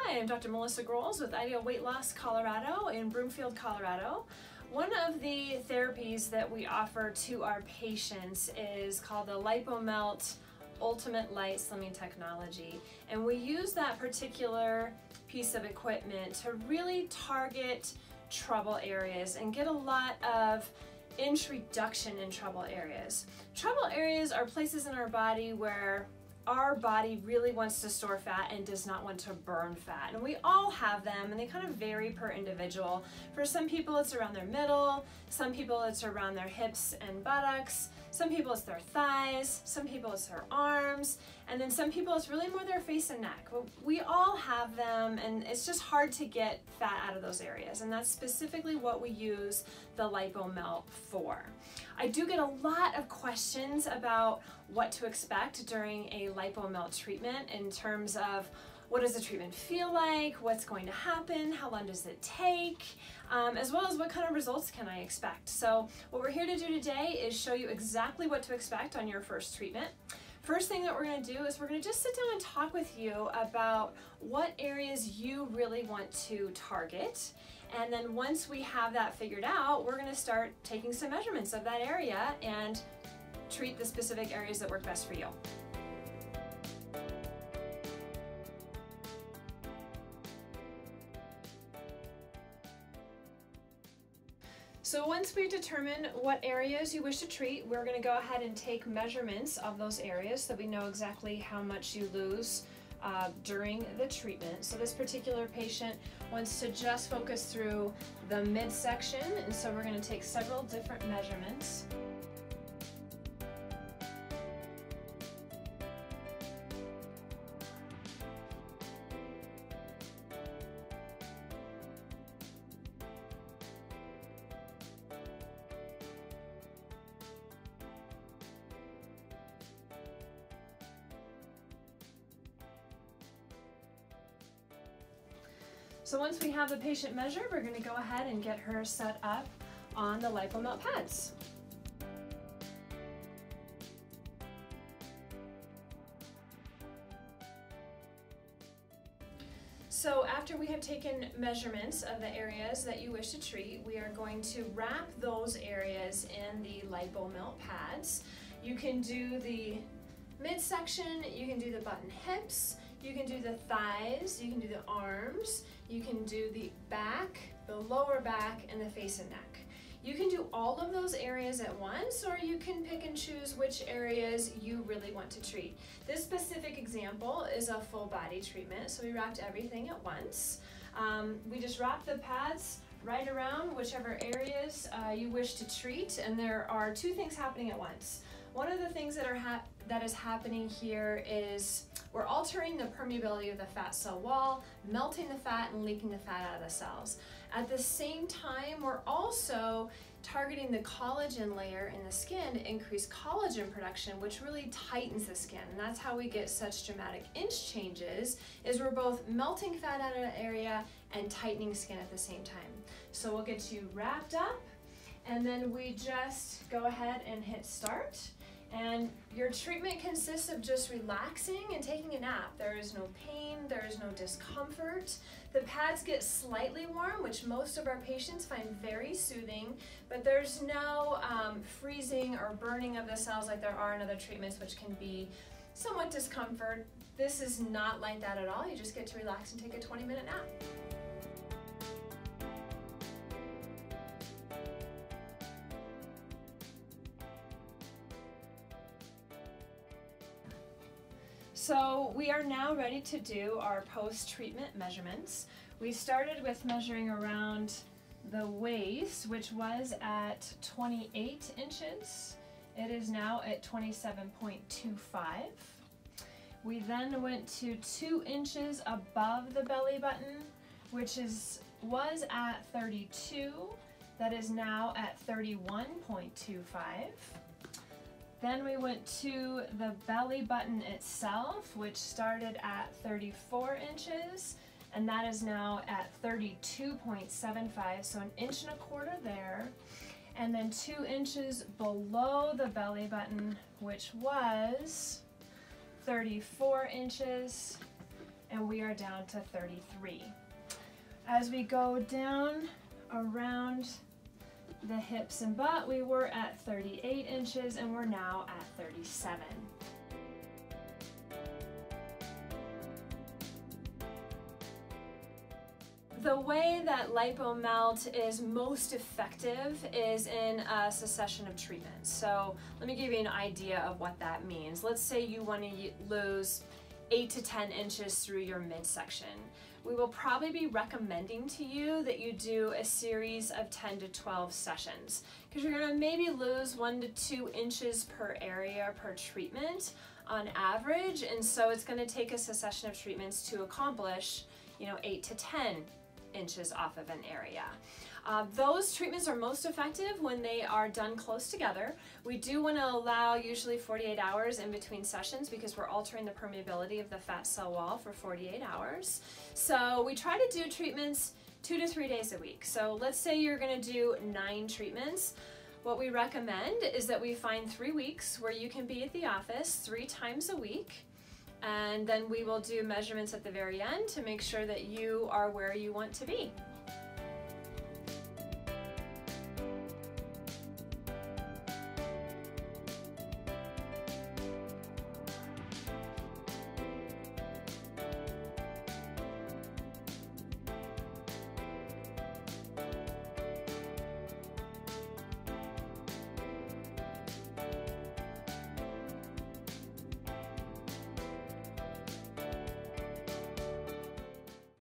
Hi, I'm Dr. Melissa Groelz with Ideal Weight Loss Colorado in Broomfield, Colorado. One of the therapies that we offer to our patients is called the LipoMelt Ultimate Light Slimming Technology, and we use that particular piece of equipment to really target trouble areas and get a lot of inch reduction in trouble areas. Trouble areas are places in our body where our body really wants to store fat and does not want to burn fat. And we all have them, and they kind of vary per individual. For some people it's around their middle, some people it's around their hips and buttocks, some people it's their thighs, some people it's their arms, and then some people it's really more their face and neck. But we all have them, and it's just hard to get fat out of those areas, and that's specifically what we use the LipoMelt for. I do get a lot of questions about what to expect during a LipoMelt treatment in terms of what does the treatment feel like, what's going to happen, how long does it take, as well as what kind of results can I expect. So what we're here to do today is show you exactly what to expect on your first treatment. First thing that we're going to do is we're going to just sit down and talk with you about what areas you really want to target. And then once we have that figured out, we're going to start taking some measurements of that area and treat the specific areas that work best for you. So once we've determined what areas you wish to treat, we're going to go ahead and take measurements of those areas so we know exactly how much you lose during the treatment. So this particular patient wants to just focus through the midsection, and so we're going to take several different measurements. So once we have the patient measured, we're going to go ahead and get her set up on the LipoMelt pads. So after we have taken measurements of the areas that you wish to treat, we are going to wrap those areas in the LipoMelt pads. You can do the midsection, you can do the butt and hips, you can do the thighs, you can do the arms, you can do the back, the lower back, and the face and neck. You can do all of those areas at once, or you can pick and choose which areas you really want to treat. This specific example is a full body treatment, so we wrapped everything at once. We just wrapped the pads right around whichever areas you wish to treat, and there are two things happening at once. One of the things that is happening here is we're altering the permeability of the fat cell wall, melting the fat and leaking the fat out of the cells. At the same time, we're also targeting the collagen layer in the skin to increase collagen production, which really tightens the skin. And that's how we get such dramatic inch changes, is we're both melting fat out of an area and tightening skin at the same time. So we'll get you wrapped up, and then we just go ahead and hit start. And your treatment consists of just relaxing and taking a nap. There is no pain, there is no discomfort. The pads get slightly warm, which most of our patients find very soothing, but there's no freezing or burning of the cells like there are in other treatments, which can be somewhat discomfort. This is not like that at all. You just get to relax and take a 20-minute nap. So we are now ready to do our post-treatment measurements. We started with measuring around the waist, which was at 28 inches. It is now at 27.25. We then went to 2 inches above the belly button, which was at 32. That is now at 31.25. Then we went to the belly button itself, which started at 34 inches, and that is now at 32.75, so 1.25 inches there. And then 2 inches below the belly button, which was 34 inches, and we are down to 33. As we go down around the hips and butt, we were at 38 inches and we're now at 37. The way that LipoMelt is most effective is in a succession of treatments. So let me give you an idea of what that means. Let's say you want to lose 8 to 10 inches through your midsection. We will probably be recommending to you that you do a series of 10 to 12 sessions, because you're going to maybe lose 1 to 2 inches per area per treatment on average, and so it's going to take a succession of treatments to accomplish, 8 to 10 inches off of an area. Those treatments are most effective when they are done close together. We do want to allow usually 48 hours in between sessions because we're altering the permeability of the fat cell wall for 48 hours. So we try to do treatments 2 to 3 days a week. So let's say you're going to do 9 treatments. What we recommend is that we find 3 weeks where you can be at the office 3 times a week. And then we will do measurements at the very end to make sure that you are where you want to be.